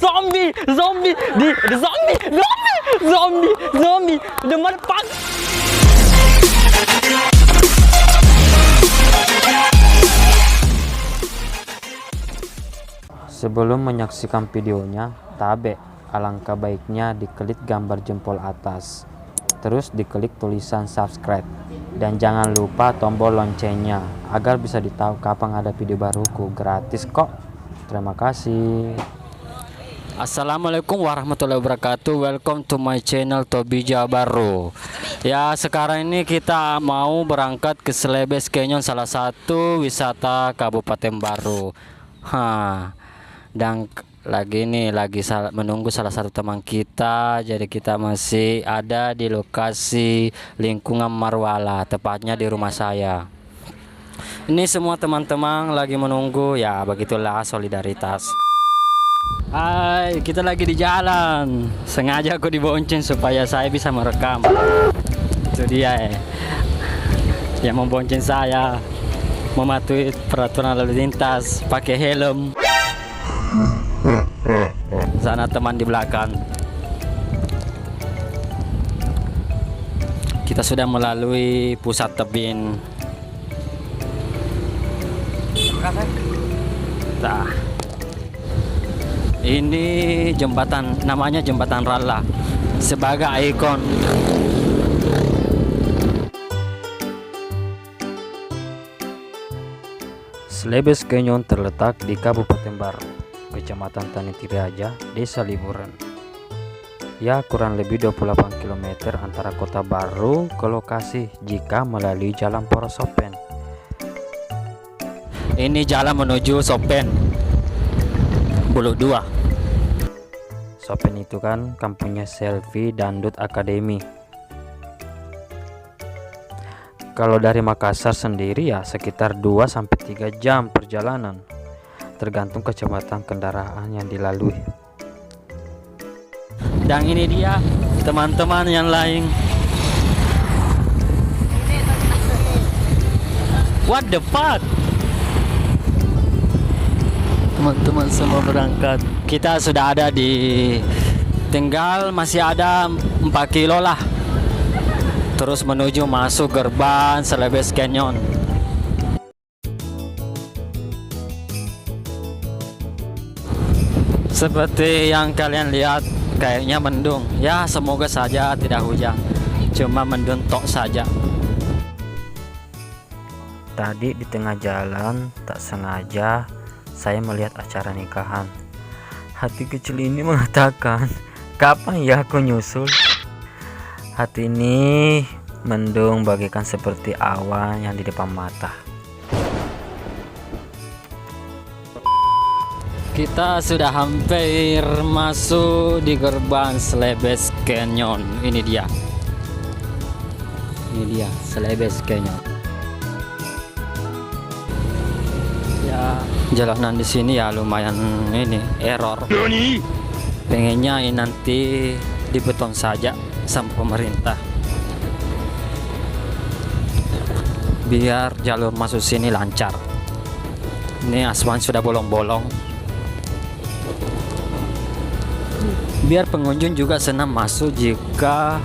zombie, the motherfucker. Sebelum menyaksikan videonya, tabe, alangkah baiknya diklik gambar jempol atas, terus diklik tulisan subscribe, dan jangan lupa tombol loncengnya agar bisa ditahu kapan ada video baruku, gratis kok. Terima kasih. Assalamualaikum warahmatullahi wabarakatuh. Welcome to my channel Tobija Baru. Ya, sekarang ini kita mau berangkat ke Celebes Canyon, salah satu wisata Kabupaten Baru. Dan lagi menunggu salah satu teman kita. Jadi kita masih ada di lokasi lingkungan Marwala, tepatnya di rumah saya. Ini semua teman-teman lagi menunggu, ya begitulah solidaritas. Hai, kita lagi di jalan. Sengaja aku dibonceng supaya saya bisa merekam. Itu dia yang membonceng saya, mematuhi peraturan lalu lintas, pakai helm. Sana teman di belakang. Kita sudah melalui pusat tebing. Nah, ini jembatan, namanya Jembatan Rala, sebagai ikon. Celebes Canyon terletak di Kabupaten Baru, Kecamatan Tanitiraja, Desa Liburan. Ya, kurang lebih 28 km antara kota Baru ke lokasi jika melalui jalan Poros Sopen. Ini jalan menuju Sopen, Buluk 2. Sopen itu kan kampungnya Selfie Dangdut Academy. Kalau dari Makassar sendiri ya sekitar 2-3 jam perjalanan, tergantung kecepatan kendaraan yang dilalui. Dan ini dia teman-teman yang lain. What the fuck? Teman-teman semua berangkat. Kita sudah ada di, tinggal masih ada 4 kilo lah, terus menuju masuk gerbang Celebes Canyon. Seperti yang kalian lihat, kayaknya mendung. Ya, semoga saja tidak hujan, cuma mendung tok saja. Tadi di tengah jalan tak sengaja saya melihat acara nikahan. Hati kecil ini mengatakan, kapan ya aku nyusul? Hati ini mendung bagaikan seperti awan yang di depan mata. Kita sudah hampir masuk di gerbang Celebes Canyon. Ini dia Celebes Canyon. Ya, jalanan di sini ya lumayan ini error. Pengennya ini nanti dibeton saja sama pemerintah, biar jalur masuk sini lancar. Ini aspal sudah bolong-bolong, biar pengunjung juga senang masuk jika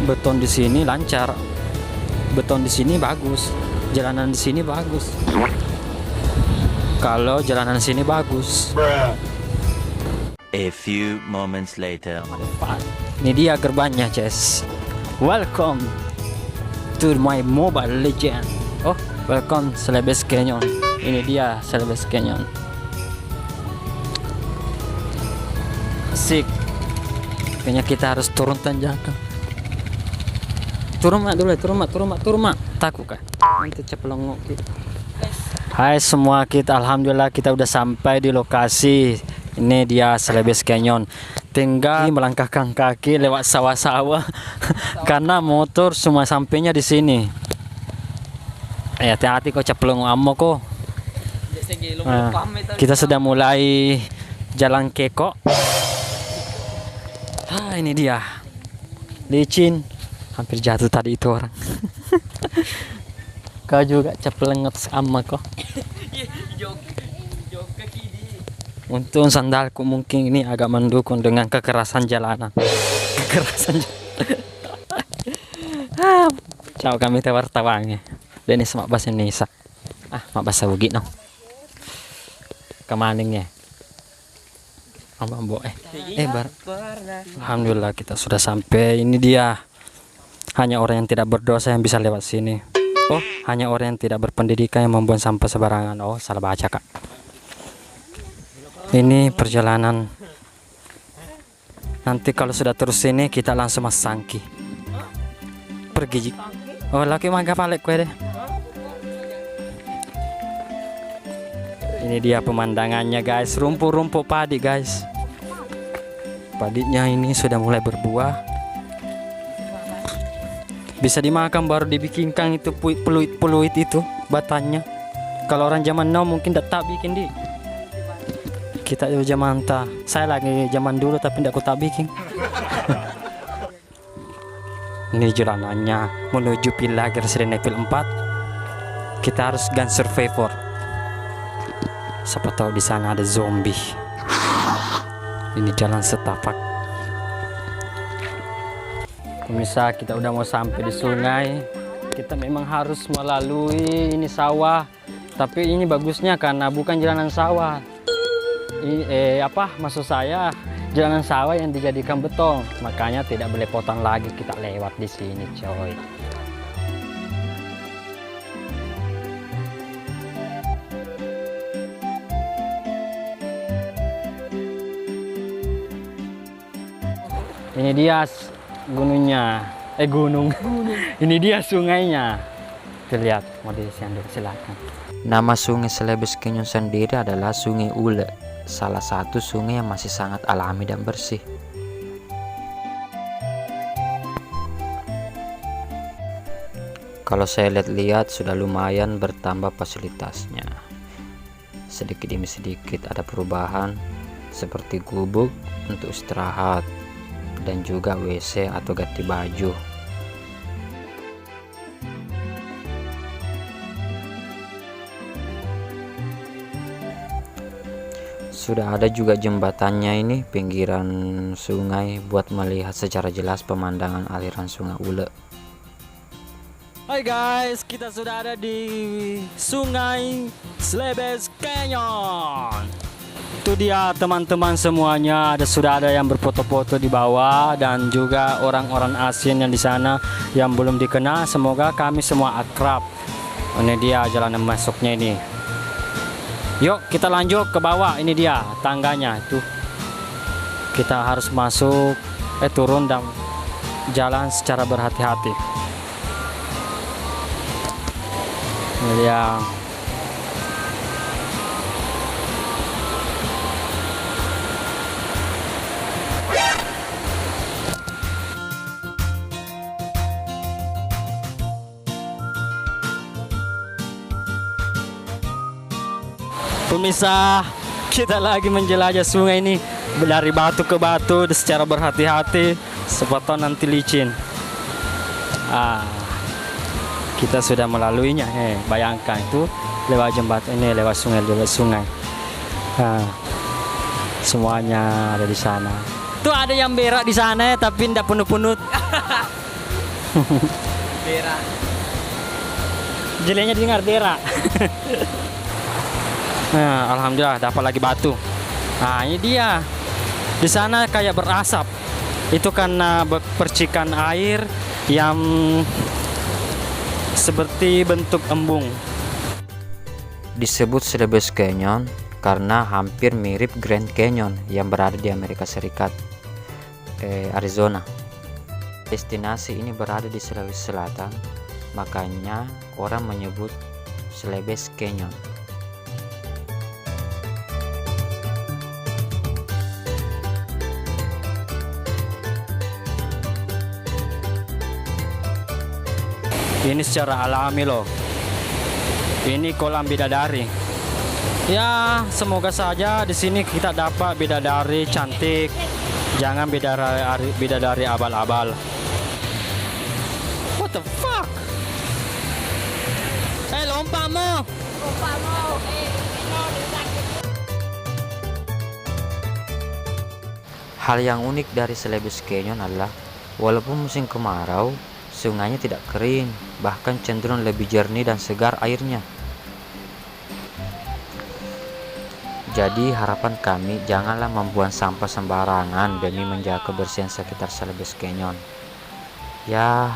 beton di sini lancar. Beton di sini bagus, jalanan di sini bagus. Kalau jalanan di sini bagus. A few moments later. Ini dia gerbangnya, Jess. Welcome to my Mobile Legend. Oh, welcome Celebes Canyon. Ini dia Celebes Canyon. Asik. Kayaknya kita harus turun tanjakan. Turun mak dulu, turun mak. Takut kah? Nanti cepelongok gitu. Hai semua, kita alhamdulillah kita udah sampai di lokasi. Ini dia Celebes Canyon. Tinggal melangkahkan kaki lewat sawah-sawah karena motor semua sampainya di sini. Hati-hati kok ceplong ammo kok. Kita sudah mulai jalan kekok. Ini dia. Licin. Hampir jatuh tadi itu orang. Kau juga ceplenget sama kok. Untung sandalku mungkin ini agak mendukung dengan kekerasan jalanan. Kekerasan Ciao kami tewar tawange. Denis mak bahasa Indonesia. Mak bahasa Bugis no. Kemaningnya. Ambo Alhamdulillah kita sudah sampai. Ini dia. Hanya orang yang tidak berdosa yang bisa lewat sini. Oh, hanya orang yang tidak berpendidikan yang membuang sampah sembarangan. Oh, salah baca, Kak. Ini perjalanan. Nanti kalau sudah terus sini kita langsung Mas Sangki. Pergi. Oh, laki mangga balik kue deh. Ini dia pemandangannya, guys. Rumput-rumput padi, guys. Padinya ini sudah mulai berbuah. Bisa dimakan baru dibikinkan itu peluit itu batanya. Kalau orang zaman now mungkin tak bikin di. Kita zaman ta. Saya lagi zaman dulu tapi tidak tak bikin. Ini jalanannya menuju Villa Resident Evil 4. Kita harus gun survivor. Siapa tahu di sana ada zombie. Ini jalan setapak. Pemirsa, kita udah mau sampai di sungai. Kita memang harus melalui ini sawah. Tapi ini bagusnya karena bukan jalanan sawah. Maksud saya jalanan sawah yang dijadikan beton. Makanya tidak belepotan lagi kita lewat di sini, coy. Ini dia gunungnya, gunung. Ini dia sungainya. Terlihat, mau disiandur silakan. Nama sungai Celebes Canyon sendiri adalah Sungai Ule, salah satu sungai yang masih sangat alami dan bersih. Kalau saya lihat-lihat sudah lumayan bertambah fasilitasnya. Sedikit demi sedikit ada perubahan seperti gubuk untuk istirahat dan juga WC atau ganti baju. Sudah ada juga jembatannya ini pinggiran sungai buat melihat secara jelas pemandangan aliran Sungai Ule. Hai guys, kita sudah ada di Sungai Celebes Canyon. Itu dia teman-teman semuanya, sudah ada yang berfoto-foto di bawah dan juga orang-orang asing yang di sana yang belum dikenal. Semoga kami semua akrab. Ini dia jalan masuknya ini. Yuk kita lanjut ke bawah. Ini dia tangganya itu. Kita harus masuk, turun dan jalan secara berhati-hati. Ini dia. Pemirsa, kita lagi menjelajah sungai ini dari batu ke batu secara berhati-hati, siapa nanti licin. Kita sudah melaluinya. Bayangkan itu lewat jembatan ini, lewat sungai. Semuanya ada di sana. Tuh ada yang berak di sana tapi tidak punut-punut. Berak. Jelenya dengar berak. Alhamdulillah dapat lagi batu. Ini dia. Di sana kayak berasap. Itu karena percikan air yang seperti bentuk embung. Disebut Celebes Canyon karena hampir mirip Grand Canyon yang berada di Amerika Serikat, Arizona. Destinasi ini berada di Sulawesi Selatan, makanya orang menyebut Celebes Canyon. Ini secara alami loh. Ini kolam bidadari. Ya, semoga saja di sini kita dapat bidadari cantik. Jangan bidadari abal-abal. What the fuck? lompat mo. Hal yang unik dari Celebes Canyon adalah walaupun musim kemarau, sungainya tidak kering, bahkan cenderung lebih jernih dan segar airnya. Jadi harapan kami janganlah membuang sampah sembarangan demi menjaga kebersihan sekitar Celebes Canyon. Ya,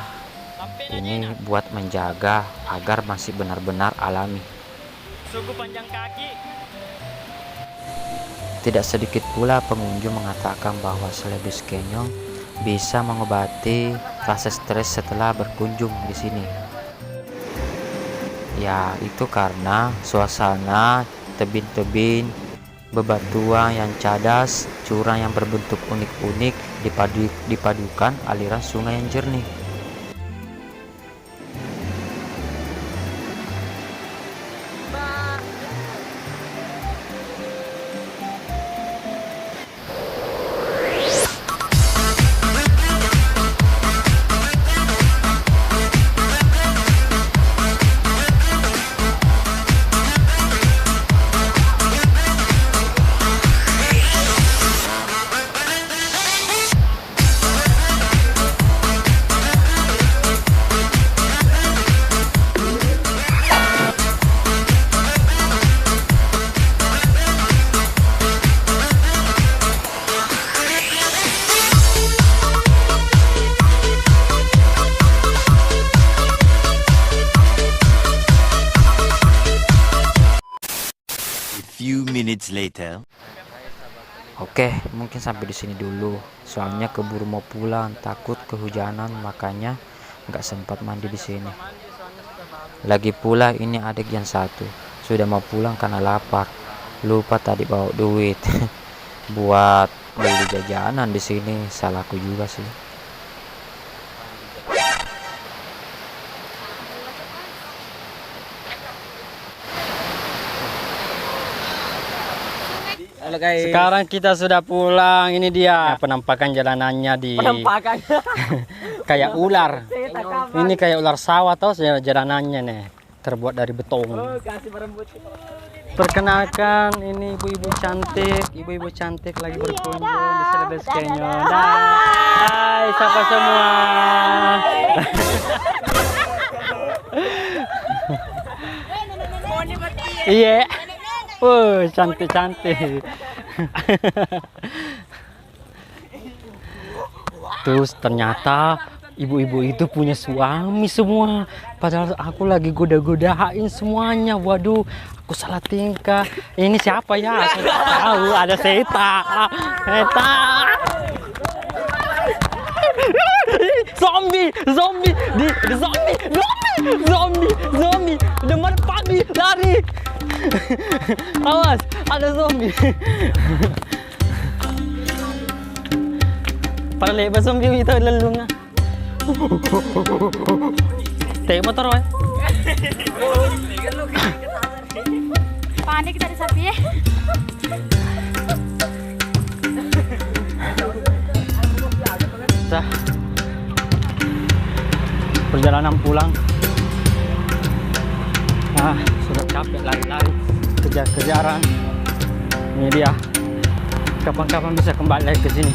ini buat menjaga agar masih benar-benar alami. Suku panjang kaki. Tidak sedikit pula pengunjung mengatakan bahwa Celebes Canyon bisa mengobati rasa stres setelah berkunjung di sini. Ya, itu karena suasana tebing-tebing, bebatuan yang cadas, jurang yang berbentuk unik-unik dipadukan aliran sungai yang jernih. Few minutes later. Oke, mungkin sampai di sini dulu. Soalnya keburu mau pulang, takut kehujanan, makanya nggak sempat mandi di sini. Lagi pula ini adik yang satu sudah mau pulang karena lapar. Lupa tadi bawa duit buat beli jajanan di sini. Salahku juga sih. Halo guys. Sekarang kita sudah pulang. Ini dia penampakan jalanannya di Penampakan. kayak ular. Ini kayak ular sawah tau jalanannya nih. Terbuat dari beton. Kasih berembut. Perkenalkan ini ibu-ibu cantik lagi berkunjung di Celebes Canyon. Hai siapa semua. Iya. Cantik. Terus ternyata ibu-ibu itu punya suami semua. Padahal aku lagi goda-godain semuanya. Waduh, aku salah tingkah. Ini siapa ya? Aku tak tahu. Ada Seta. Zombie. Udah mana pagi lari. Awas, ada zombie. Para lepas zombie itu lalu nga. Tayo motor eh. Panik dari sapi ya. Perjalanan pulang. Sudah capek lari-lari, kejar-kejaran. Ini dia. Kapan-kapan bisa kembali lagi ke sini.